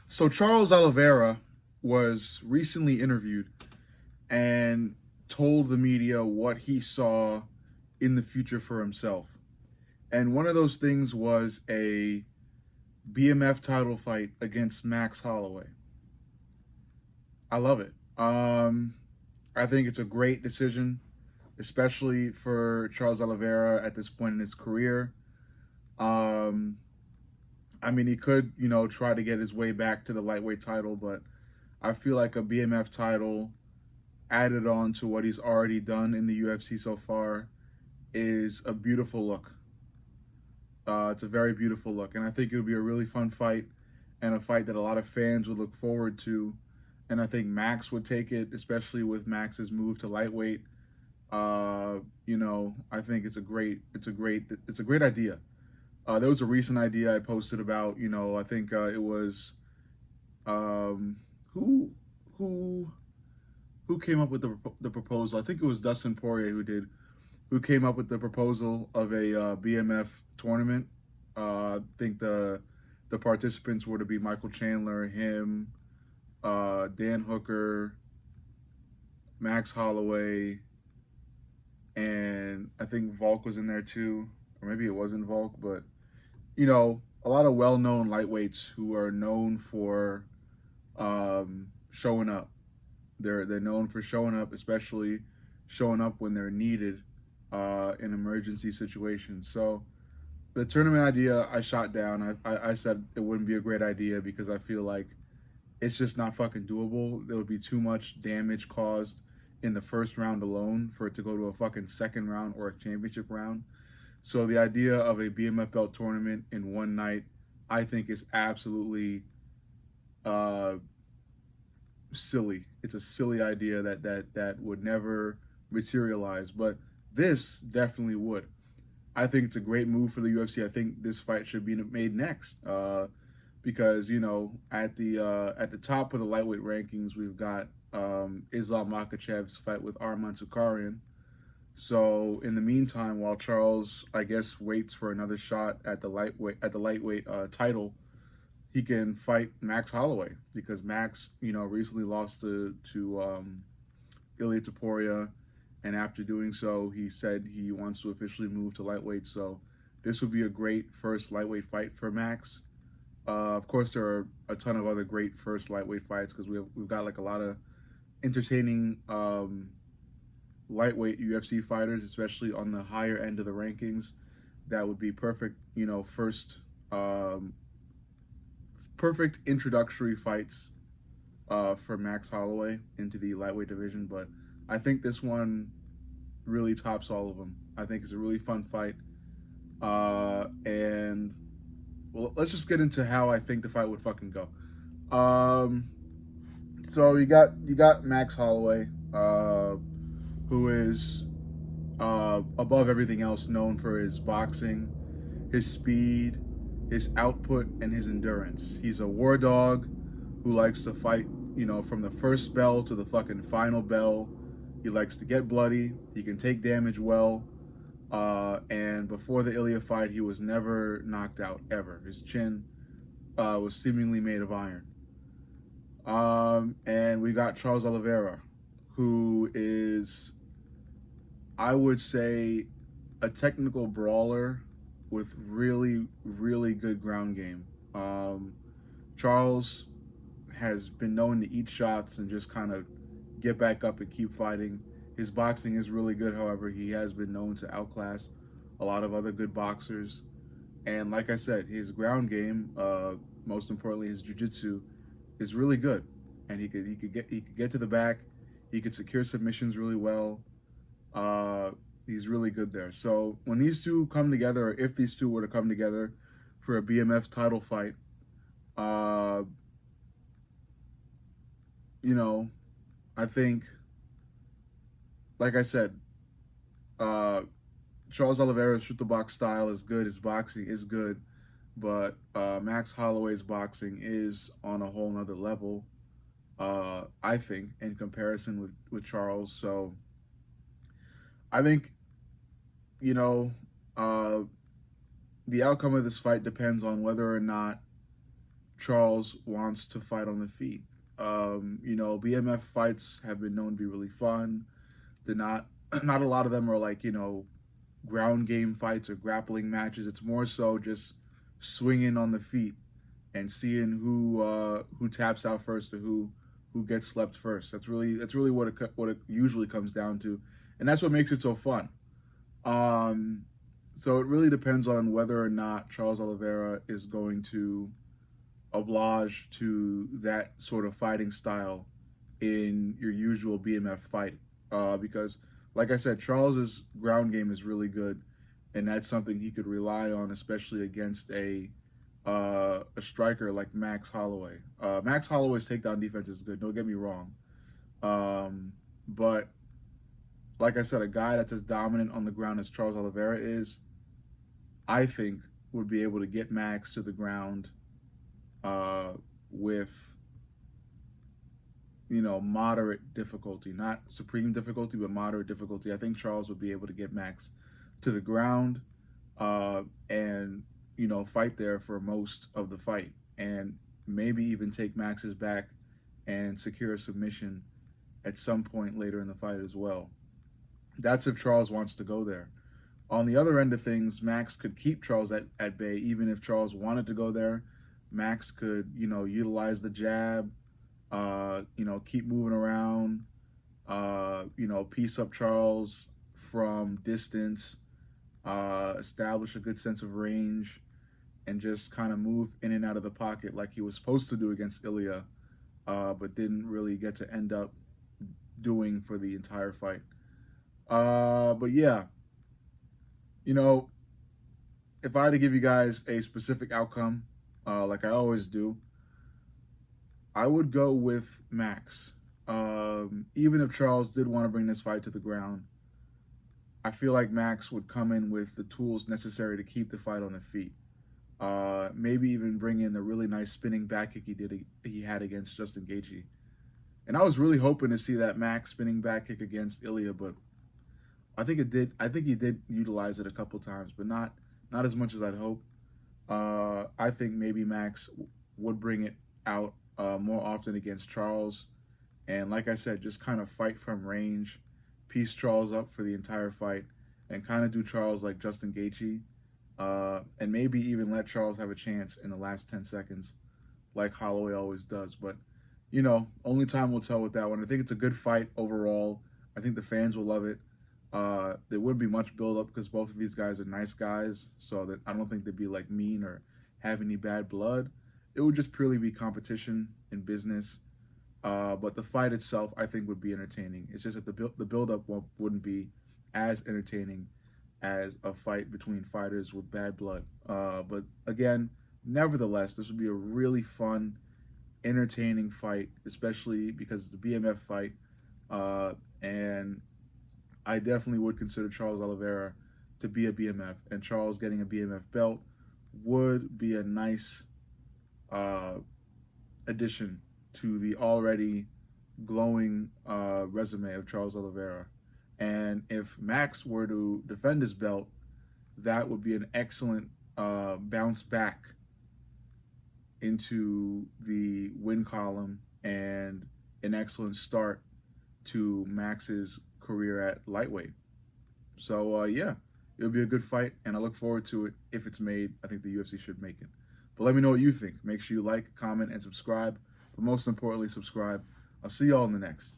So Charles Oliveira was recently interviewed and told the media what he saw in the future for himself. And one of those things was a BMF title fight against Max Holloway. I love it. I think it's a great decision, especially for Charles Oliveira at this point in his career. Um, I mean, he could, try to get his way back to the lightweight title, but I feel like a BMF title added on to what he's already done in the UFC so far is a beautiful look. It's a very beautiful look, and I think it would be a really fun fight and a fight that a lot of fans would look forward to. And I think Max would take it, especially with Max's move to lightweight. I think it's a great idea. There was a recent idea I posted about, I think it was um, who who who came up with the proposal. I think it was Dustin Poirier who came up with the proposal of a BMF tournament. I think the participants were to be Michael Chandler, him, Dan Hooker, Max Holloway, and I think Volk was in there too, or maybe it wasn't Volk, but a lot of well-known lightweights who are known for showing up. They're known for showing up, especially showing up when they're needed in emergency situations. So the tournament idea I shot down. I said it wouldn't be a great idea because I feel like it's just not fucking doable. There would be too much damage caused in the first round alone for it to go to a fucking second round or a championship round. So the idea of a BMF belt tournament in one night, I think, is absolutely uh, silly. It's a silly idea that would never materialize, but this definitely would. I think it's a great move for the UFC. I think this fight should be made next, because at the top of the lightweight rankings, we've got Islam Makhachev's fight with Arman Tsukarian. So in the meantime, while Charles, I guess, waits for another shot at the lightweight title, he can fight Max Holloway because Max, recently lost to Ilya Taporia, and after doing so, he said he wants to officially move to lightweight. So this would be a great first lightweight fight for Max. Of course, there are a ton of other great first lightweight fights because we've got like a lot of entertaining lightweight UFC fighters, especially on the higher end of the rankings. That would be perfect, first perfect introductory fights for Max Holloway into the lightweight division. But I think this one really tops all of them. I think it's a really fun fight. And well, let's just get into how I think the fight would fucking go. Um, so you got Max Holloway, who is above everything else known for his boxing, his speed, his output, and his endurance. He's a war dog who likes to fight, from the first bell to the fucking final bell. He likes to get bloody. He can take damage well. And before the Ilya fight, he was never knocked out, ever. His chin was seemingly made of iron. And we got Charles Oliveira, who is, I would say, a technical brawler with really, really good ground game. Charles has been known to eat shots and just kind of get back up and keep fighting. His boxing is really good, however, he has been known to outclass a lot of other good boxers. And like I said, his ground game, most importantly his jiu-jitsu, is really good. And he could get to the back, he could secure submissions really well. Uh, he's really good there. So when these two come together, or if these two were to come together for a BMF title fight, uh, you know, I think, like I said, uh, Charles Oliveira's shoot the box style is good. His boxing is good, but Max Holloway's boxing is on a whole nother level. I think in comparison with Charles. So I think you know uh, the outcome of this fight depends on whether or not Charles wants to fight on the feet. BMF fights have been known to be really fun. They're not not a lot of them are like ground game fights or grappling matches. It's more so just swinging on the feet and seeing who taps out first or who gets slept first. That's really what it usually comes down to, and that's what makes it so fun. Um, so it really depends on whether or not Charles Oliveira is going to oblige to that sort of fighting style in your usual BMF fight. Because, like I said, Charles's ground game is really good, and that's something he could rely on, especially against a striker like Max Holloway. Max Holloway's takedown defense is good. Don't get me wrong, but like I said, a guy that's as dominant on the ground as Charles Oliveira is, I think, would be able to get Max to the ground with moderate difficulty, not supreme difficulty, but moderate difficulty. I think Charles would be able to get Max to the ground and fight there for most of the fight, and maybe even take Max's back and secure a submission at some point later in the fight as well. That's if Charles wants to go there. On the other end of things, Max could keep Charles at bay, even if Charles wanted to go there. Max could, utilize the jab, keep moving around, piece up Charles from distance, establish a good sense of range, and just kind of move in and out of the pocket like he was supposed to do against Ilya, but didn't really get to end up doing for the entire fight. But yeah, if I had to give you guys a specific outcome, like I always do, I would go with Max. Even if Charles did want to bring this fight to the ground, I feel like Max would come in with the tools necessary to keep the fight on the feet. Maybe even bring in the really nice spinning back kick he had against Justin Gaethje. And I was really hoping to see that Max spinning back kick against Ilya, but I think he did utilize it a couple times, but not as much as I'd hope. I think maybe Max would bring it out more often against Charles, and like I said, just kind of fight from range, piece Charles up for the entire fight, and kind of do Charles like Justin Gaethje, and maybe even let Charles have a chance in the last 10 seconds, like Holloway always does. But only time will tell with that one. I think it's a good fight overall. I think the fans will love it. There wouldn't be much build up because both of these guys are nice guys, so that I don't think they'd be like mean or have any bad blood. It would just purely be competition and business. But the fight itself, I think, would be entertaining. It's just that the build up wouldn't be as entertaining as a fight between fighters with bad blood. But again, nevertheless, this would be a really fun, entertaining fight, especially because it's a BMF fight, and I definitely would consider Charles Oliveira to be a BMF, and Charles getting a BMF belt would be a nice addition to the already glowing resume of Charles Oliveira. And if Max were to defend his belt, that would be an excellent bounce back into the win column and an excellent start to Max's career at lightweight. So yeah, it'll be a good fight, and I look forward to it. If it's made, I think the UFC should make it. But let me know what you think. Make sure you like, comment, and subscribe. But most importantly, subscribe. I'll see y'all in the next.